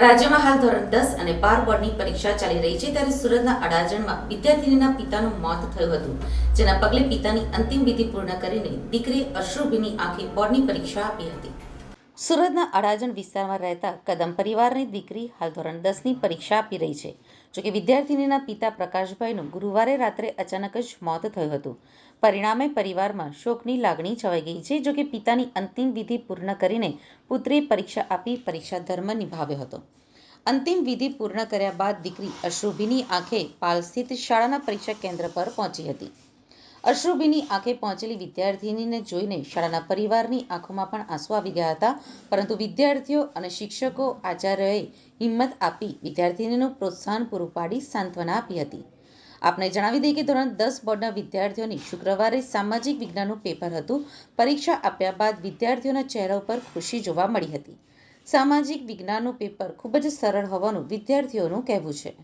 રાજ્યમાં હાલ ધોરણ 10 અને 12 બોર્ડની પરીક્ષા ચાલી રહી છે ત્યારે સુરતના અડાજણમાં વિદ્યાર્થીનીના પિતાનું મોત થયું હતું, જેના પગલે પિતાની અંતિમ વિધિ પૂર્ણ કરીને દીકરીએ અશ્રુભીની આંખે બોર્ડની પરીક્ષા આપી હતી. સુરતના અડાજણ વિસ્તારમાં રહેતા કદમ પરિવારની દીકરી હાલ ધોરણ 10ની પરીક્ષા આપી રહી છે. જોકે વિદ્યાર્થીનીના પિતા પ્રકાશભાઈનું ગુરુવારે રાત્રે અચાનક જ મોત થયું હતું. પરિણામે પરિવારમાં શોકની લાગણી છવાઈ ગઈ છે. જોકે પિતાની અંતિમ વિધિ પૂર્ણ કરીને પુત્રીએ પરીક્ષા આપી પરીક્ષા ધર્મ નિભાવ્યો હતો. અંતિમ વિધિ પૂર્ણ કર્યા બાદ દીકરી અશ્રુભીની આંખે પાલ સ્થિત શાળાના પરીક્ષા કેન્દ્ર પર પહોંચી હતી. અશ્રુભીની આંખે પહોંચેલી વિદ્યાર્થીનીને જોઈને શાળાના પરિવારની આંખોમાં પણ આંસુ આવી ગયા હતા. પરંતુ વિદ્યાર્થીઓ અને શિક્ષકો આચાર્યોએ હિંમત આપી વિદ્યાર્થીનીનું પ્રોત્સાહન પૂરું પાડી સાંત્વના આપી હતી. આપને જણાવી દઈએ કે ધોરણ 10 બોર્ડના વિદ્યાર્થીઓની શુક્રવારે સામાજિક વિજ્ઞાનનું પેપર હતું. પરીક્ષા આપ્યા બાદ વિદ્યાર્થીઓના ચહેરા ઉપર ખુશી જોવા મળી હતી. સામાજિક વિજ્ઞાનનું પેપર ખૂબ જ સરળ હોવાનું વિદ્યાર્થીઓનું કહેવું છે.